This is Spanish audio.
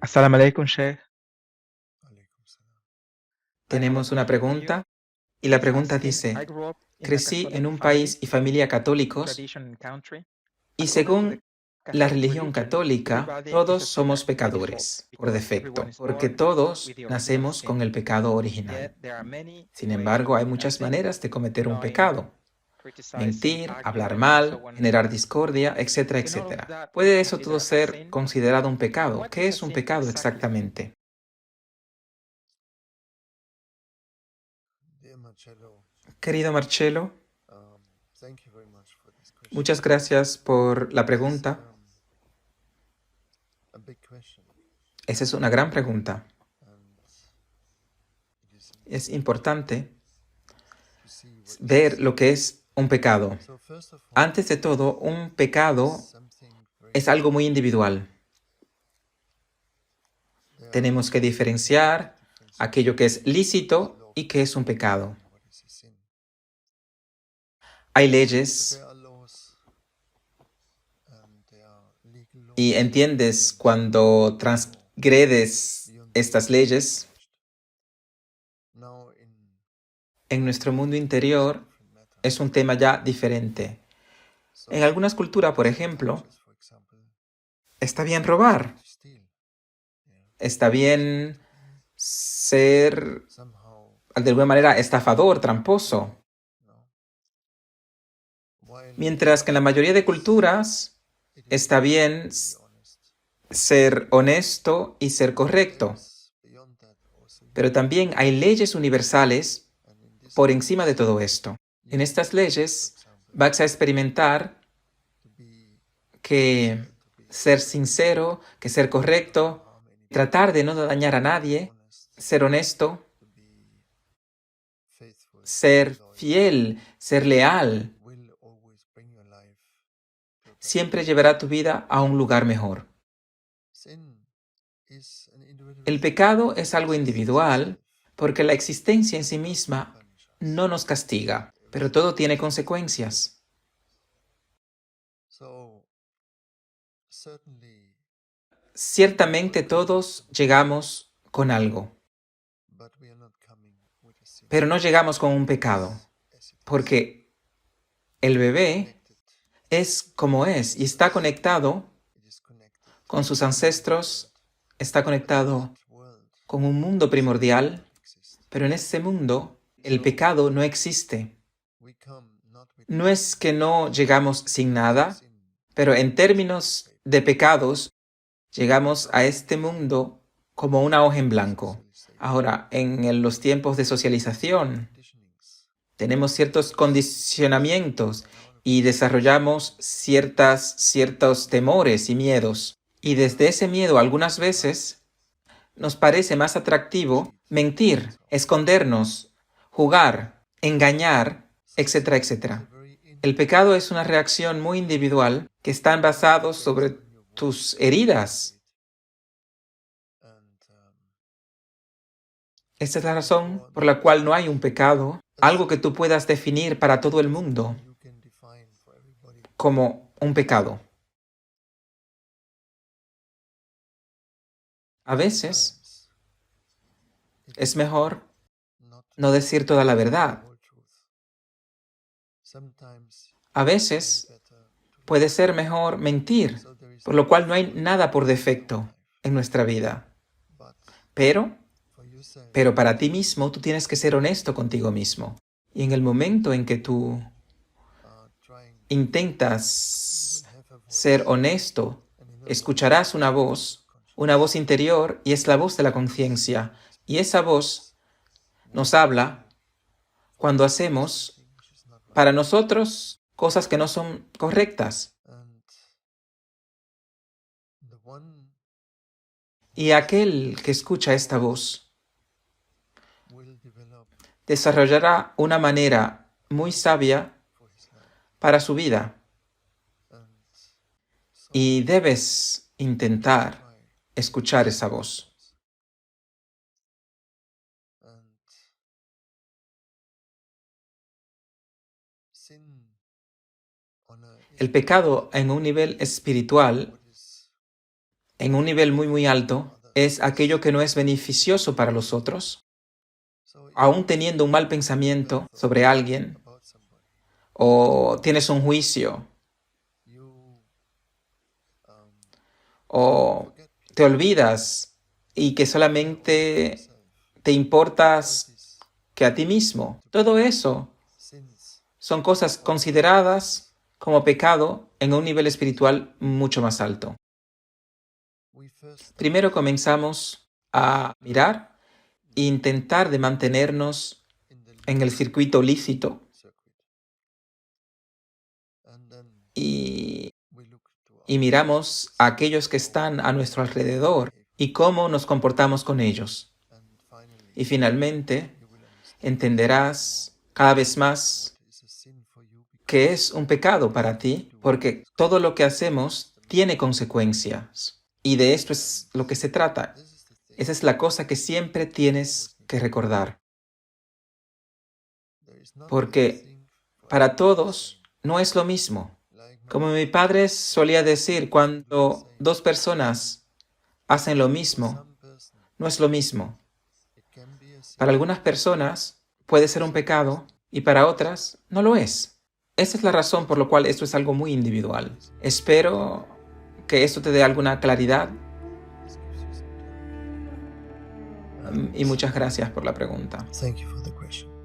Assalamu alaikum, Sheikh. Tenemos una pregunta y la pregunta dice, crecí en un país y familia católicos y según la religión católica, todos somos pecadores por defecto, porque todos nacemos con el pecado original. Sin embargo, hay muchas maneras de cometer un pecado. Mentir, hablar mal, generar discordia, etcétera, etcétera. ¿Puede eso todo ser considerado un pecado? ¿Qué es un pecado exactamente? Querido Marcelo, muchas gracias por la pregunta. Esa es una gran pregunta. Es importante ver lo que es un pecado. Antes de todo, un pecado es algo muy individual. Tenemos que diferenciar aquello que es lícito y que es un pecado. Hay leyes y entiendes cuando transgredes estas leyes. En nuestro mundo interior es un tema ya diferente. En algunas culturas, por ejemplo, está bien robar, está bien ser de alguna manera estafador, tramposo. Mientras que en la mayoría de culturas está bien ser honesto y ser correcto. Pero también hay leyes universales por encima de todo esto. En estas leyes vas a experimentar que ser sincero, que ser correcto, tratar de no dañar a nadie, ser honesto, ser fiel, ser leal, siempre llevará tu vida a un lugar mejor. El pecado es algo individual porque la existencia en sí misma no nos castiga, pero todo tiene consecuencias. Ciertamente todos llegamos con algo, pero no llegamos con un pecado, porque el bebé es como es y está conectado con sus ancestros, está conectado con un mundo primordial, pero en ese mundo el pecado no existe. No es que no llegamos sin nada, pero en términos de pecados, llegamos a este mundo como una hoja en blanco. Ahora, en los tiempos de socialización, tenemos ciertos condicionamientos y desarrollamos ciertos temores y miedos. Y desde ese miedo algunas veces nos parece más atractivo mentir, escondernos, jugar, engañar, etcétera, etcétera. El pecado es una reacción muy individual que está basada sobre tus heridas. Esta es la razón por la cual no hay un pecado, algo que tú puedas definir para todo el mundo como un pecado. A veces es mejor no decir toda la verdad. A veces puede ser mejor mentir, por lo cual no hay nada por defecto en nuestra vida. Pero para ti mismo tú tienes que ser honesto contigo mismo. Y en el momento en que tú intentas ser honesto, escucharás una voz interior, y es la voz de la conciencia. Y esa voz nos habla cuando hacemos para nosotros cosas que no son correctas. Y aquel que escucha esta voz desarrollará una manera muy sabia para su vida. Y debes intentar escuchar esa voz. El pecado en un nivel espiritual, en un nivel muy muy alto, es aquello que no es beneficioso para los otros, aún teniendo un mal pensamiento sobre alguien, o tienes un juicio, o te olvidas y que solamente te importas que a ti mismo. Todo eso son cosas consideradas como pecado en un nivel espiritual mucho más alto. Primero comenzamos a mirar e intentar de mantenernos en el circuito lícito y, y miramos a aquellos que están a nuestro alrededor y cómo nos comportamos con ellos. Y finalmente entenderás cada vez más que es un pecado para ti, porque todo lo que hacemos tiene consecuencias. Y de esto es lo que se trata. Esa es la cosa que siempre tienes que recordar. Porque para todos no es lo mismo. Como mi padre solía decir, cuando dos personas hacen lo mismo, no es lo mismo. Para algunas personas puede ser un pecado y para otras no lo es. Esa es la razón por la cual esto es algo muy individual. Espero que esto te dé alguna claridad y muchas gracias por la pregunta. Thank you for the question.